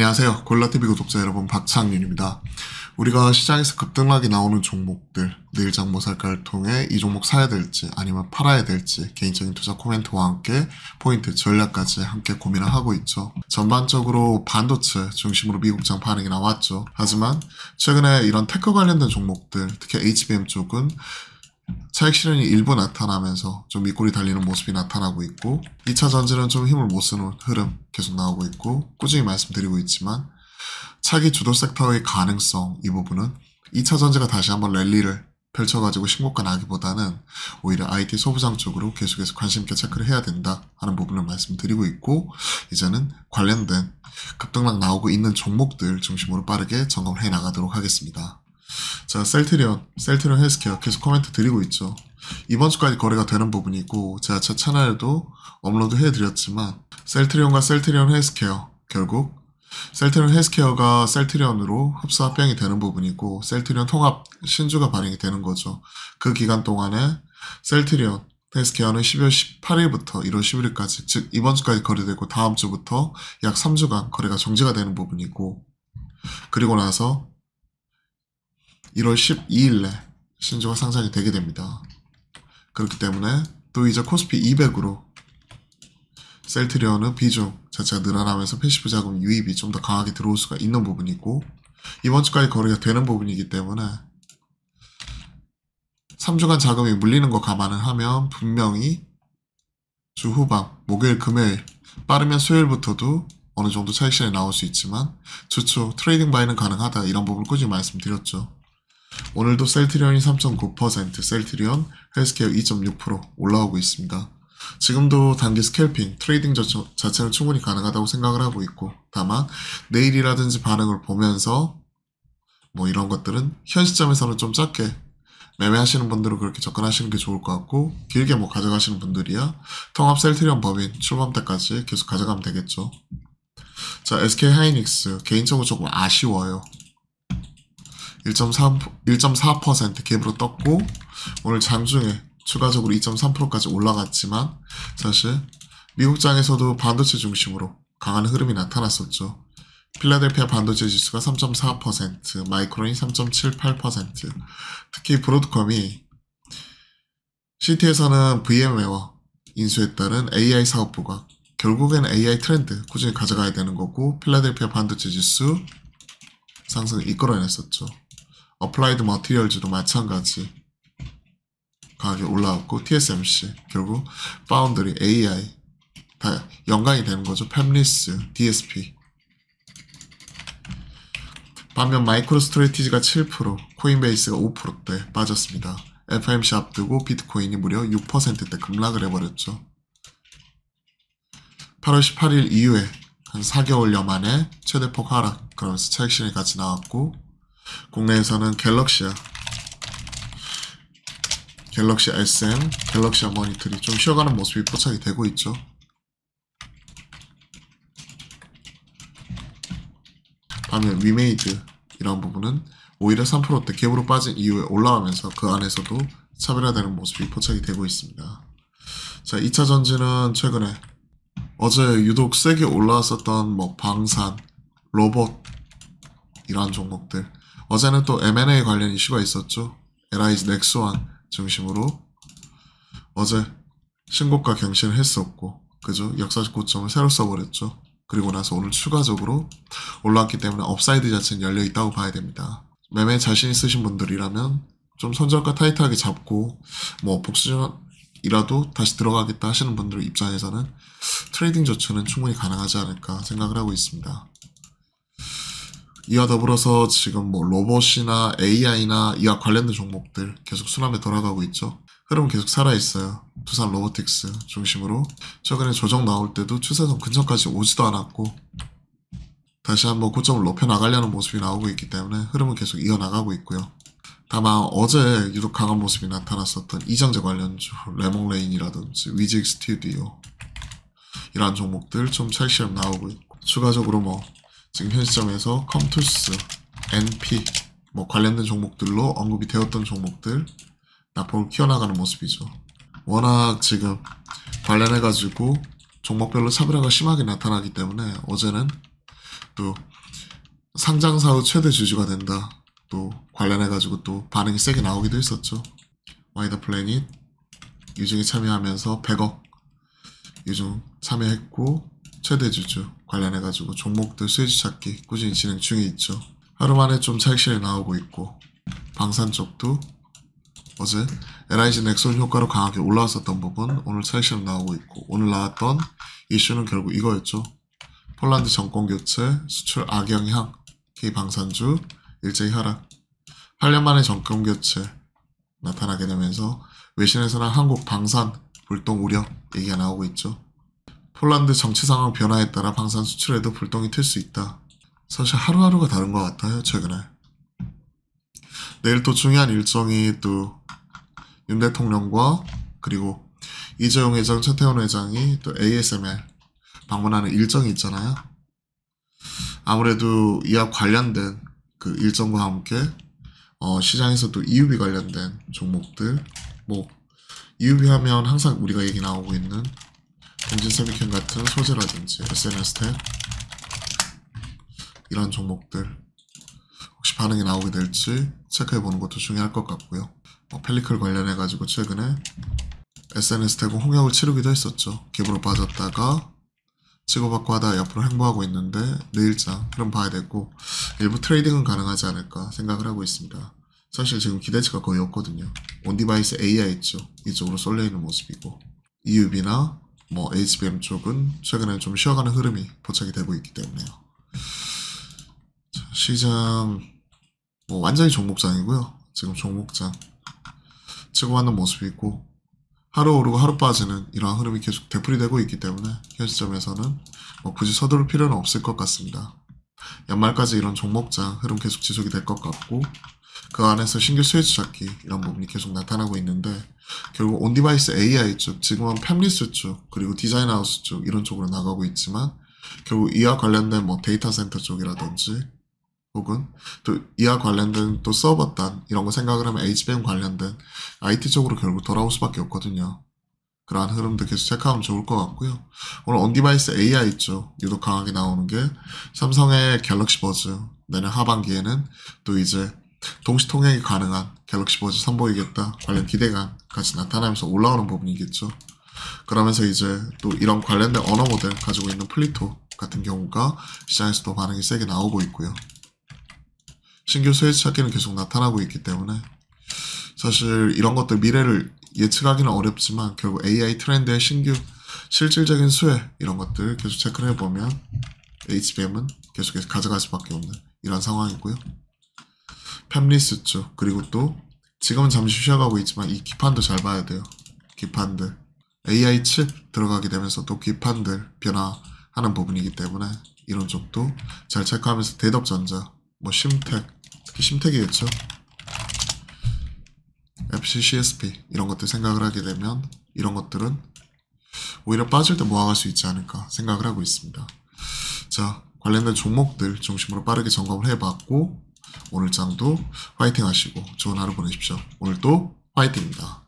안녕하세요. 골라TV 구독자 여러분, 박창윤입니다. 우리가 시장에서 급등락이 나오는 종목들, 내일장모살가를 통해 이 종목 사야 될지 아니면 팔아야 될지 개인적인 투자 코멘트와 함께 포인트 전략까지 함께 고민을 하고 있죠. 전반적으로 반도체 중심으로 미국장 반응이 나왔죠. 하지만 최근에 이런 테크 관련된 종목들, 특히 HBM 쪽은 차익 실현이 일부 나타나면서 좀 윗골이 달리는 모습이 나타나고 있고, 2차 전지는 좀 힘을 못 쓰는 흐름 계속 나오고 있고, 꾸준히 말씀드리고 있지만 차기 주도 섹터의 가능성, 이 부분은 2차 전지가 다시 한번 랠리를 펼쳐가지고 신고가 나기보다는 오히려 IT 소부장 쪽으로 계속해서 관심있게 체크를 해야 된다 하는 부분을 말씀드리고 있고, 이제는 관련된 급등락 나오고 있는 종목들 중심으로 빠르게 점검을 해나가도록 하겠습니다. 자, 셀트리온 헬스케어 계속 코멘트 드리고 있죠. 이번 주까지 거래가 되는 부분이고, 제가 제 채널에도 업로드 해드렸지만 셀트리온과 셀트리온 헬스케어, 결국 셀트리온 헬스케어가 셀트리온으로 흡수 합병이 되는 부분이고, 셀트리온 통합 신주가 발행이 되는 거죠. 그 기간 동안에 셀트리온 헬스케어는 12월 18일부터 1월 11일까지, 즉 이번 주까지 거래되고 다음 주부터 약 3주간 거래가 정지가 되는 부분이고, 그리고 나서 1월 12일에 신주가 상장이 되게 됩니다. 그렇기 때문에 또 이제 코스피 200으로 셀트리온은 비중 자체가 늘어나면서 패시브 자금 유입이 좀 더 강하게 들어올 수가 있는 부분이고, 이번 주까지 거래가 되는 부분이기 때문에 3주간 자금이 물리는 거 감안을 하면 분명히 주 후반, 목요일, 금요일, 빠르면 수요일부터도 어느 정도 차익 실현이 나올 수 있지만 주초 트레이딩 바이는 가능하다, 이런 부분을 꾸준히 말씀드렸죠. 오늘도 셀트리온이 3.9%, 셀트리온 헬스케어 2.6% 올라오고 있습니다. 지금도 단기 스캘핑, 트레이딩 자체는 충분히 가능하다고 생각을 하고 있고, 다만 내일이라든지 반응을 보면서 뭐 이런 것들은 현 시점에서는 좀 작게 매매하시는 분들은 그렇게 접근하시는 게 좋을 것 같고, 길게 뭐 가져가시는 분들이야 통합 셀트리온 법인 출범 때까지 계속 가져가면 되겠죠. 자, SK하이닉스 개인적으로 조금 아쉬워요. 1.4% 갭으로 떴고, 오늘 장중에 추가적으로 2.3%까지 올라갔지만 사실 미국장에서도 반도체 중심으로 강한 흐름이 나타났었죠. 필라델피아 반도체 지수가 3.4%, 마이크론이 3.78%, 특히 브로드컴이 CT에서는 VM웨어 인수에 따른 AI 사업부가 결국엔 AI 트렌드 꾸준히 가져가야 되는 거고, 필라델피아 반도체 지수 상승을 이끌어냈었죠. 어플라이드 머티리얼즈도 마찬가지 강하게 올라왔고, TSMC 결국 파운드리, AI 다 연관이 되는 거죠. 팹리스, DSP. 반면 마이크로 스트래티지가 7%, 코인베이스가 5%대 빠졌습니다. FOMC 앞두고 비트코인이 무려 6%대 급락을 해버렸죠. 8월 18일 이후에 한 4개월여 만에 최대폭 하락, 그러면서 차익 실현이 같이 나왔고, 국내에서는 갤럭시 SM, 갤럭시아 모니터리 좀 쉬어가는 모습이 포착이 되고 있죠. 반면 위메이드 이런 부분은 오히려 3%대 갭으로 빠진 이후에 올라오면서 그 안에서도 차별화되는 모습이 포착이 되고 있습니다. 자, 2차 전지는 최근에 어제 유독 세게 올라왔었던 뭐 방산, 로봇 이러한 종목들, 어제는 또 M&A 관련 이슈가 있었죠. LIG 넥스원 중심으로 어제 신고가 경신을 했었고, 그죠? 역사적 고점을 새로 써버렸죠. 그리고 나서 오늘 추가적으로 올라왔기 때문에 업사이드 자체는 열려 있다고 봐야 됩니다. 매매 자신 있으신 분들이라면 좀 손절가 타이트하게 잡고 뭐 복수전이라도 다시 들어가겠다 하시는 분들 입장에서는 트레이딩 조처는 충분히 가능하지 않을까 생각을 하고 있습니다. 이와 더불어서 지금 뭐 로봇이나 AI나 이와 관련된 종목들 계속 순환에 돌아가고 있죠. 흐름은 계속 살아있어요. 두산 로보틱스 중심으로 최근에 조정 나올 때도 추세선 근처까지 오지도 않았고, 다시 한번 고점을 높여 나가려는 모습이 나오고 있기 때문에 흐름은 계속 이어나가고 있고요. 다만 어제 유독 강한 모습이 나타났었던 이정재 관련주, 레몽레인이라든지 위직 스튜디오 이러한 종목들 좀 차익 실현 나오고 있고, 추가적으로 뭐 지금 현 시점에서 컴투스, NP 뭐 관련된 종목들로 언급이 되었던 종목들 낙폭을 키워나가는 모습이죠. 워낙 지금 관련해가지고 종목별로 차별화가 심하게 나타나기 때문에 어제는 또 상장사 후 최대 주주가 된다. 또 관련해가지고 또 반응이 세게 나오기도 했었죠. 와이더 플래닛 유증에 참여하면서 100억 유증 참여했고 최대 주주 관련해가지고 종목들 수혜주 찾기 꾸준히 진행 중에 있죠. 하루 만에 좀 차익실이 나오고 있고 방산 쪽도 어제 LIG 넥솔 효과로 강하게 올라왔었던 부분 오늘 차익실은 나오고 있고 오늘 나왔던 이슈는 결국 이거였죠. 폴란드 정권교체, 수출 악영향, K방산주 일제히 하락 8년 만에 정권교체 나타나게 되면서 외신에서는 한국 방산 불똥 우려 얘기가 나오고 있죠. 폴란드 정치 상황 변화에 따라 방산 수출에도 불똥이 튈 수 있다. 사실 하루하루가 다른 것 같아요. 최근에 내일 또 중요한 일정이 또 윤 대통령과 그리고 이재용 회장, 최태원 회장이 또 ASML 방문하는 일정이 있잖아요. 아무래도 이와 관련된 그 일정과 함께 시장에서 또 EUV 관련된 종목들 뭐 EUV 하면 항상 우리가 얘기 나오고 있는 동진세미캠 같은 소재라든지 SNS 탭 이런 종목들 혹시 반응이 나오게 될지 체크해보는 것도 중요할 것 같고요. 펠리클 관련해가지고 최근에 SNS 탭은 홍역을 치르기도 했었죠. 갭으로 빠졌다가 치고받고 하다 옆으로 행보하고 있는데 내일장 흐름 봐야 되고 일부 트레이딩은 가능하지 않을까 생각을 하고 있습니다. 사실 지금 기대치가 거의 없거든요. 온디바이스 AI 있죠. 이쪽으로 쏠려있는 모습이고 EUV나 뭐 HBM 쪽은 최근에 좀 쉬어가는 흐름이 포착이 되고 있기 때문에요. 자, 시장 뭐 완전히 종목장이고요. 지금 종목장 치고받는 모습이 있고 하루 오르고 하루 빠지는 이러한 흐름이 계속 되풀이되고 있기 때문에 현 시점에서는 뭐 굳이 서두를 필요는 없을 것 같습니다. 연말까지 이런 종목장 흐름 계속 지속이 될 것 같고 그 안에서 신규 수혜주 찾기 이런 부분이 계속 나타나고 있는데 결국 온디바이스 AI 쪽 지금은 팹리스 쪽 그리고 디자인하우스 쪽 이런 쪽으로 나가고 있지만 결국 이와 관련된 뭐 데이터 센터 쪽이라든지 혹은 또 이와 관련된 또 서버단 이런 거 생각을 하면 HBM 관련된 IT 쪽으로 결국 돌아올 수밖에 없거든요. 그러한 흐름도 계속 체크하면 좋을 것 같고요. 오늘 온디바이스 AI 쪽 유독 강하게 나오는 게 삼성의 갤럭시 버즈 내년 하반기에는 또 이제 동시 통역이 가능한 갤럭시 버즈 선보이겠다 관련 기대감 같이 나타나면서 올라오는 부분이겠죠. 그러면서 이제 또 이런 관련된 언어 모델 가지고 있는 플리토 같은 경우가 시장에서도 반응이 세게 나오고 있고요. 신규 수혜주 찾기는 계속 나타나고 있기 때문에 사실 이런 것들 미래를 예측하기는 어렵지만 결국 AI 트렌드의 신규 실질적인 수혜 이런 것들 계속 체크를 해보면 HBM은 계속해서 가져갈 수밖에 없는 이런 상황이고요. 팹리스 쪽 그리고 또 지금은 잠시 쉬어가고 있지만 이 기판도 잘 봐야 돼요. 기판들 AI 칩 들어가게 되면서 또 기판들 변화하는 부분이기 때문에 이런 쪽도 잘 체크하면서 대덕전자 뭐 심텍 특히 심텍이겠죠. FCCSP 이런 것들 생각을 하게 되면 이런 것들은 오히려 빠질 때 모아갈 수 있지 않을까 생각을 하고 있습니다. 자 관련된 종목들 중심으로 빠르게 점검을 해봤고 오늘 장도 화이팅 하시고 좋은 하루 보내십시오. 오늘도 화이팅입니다.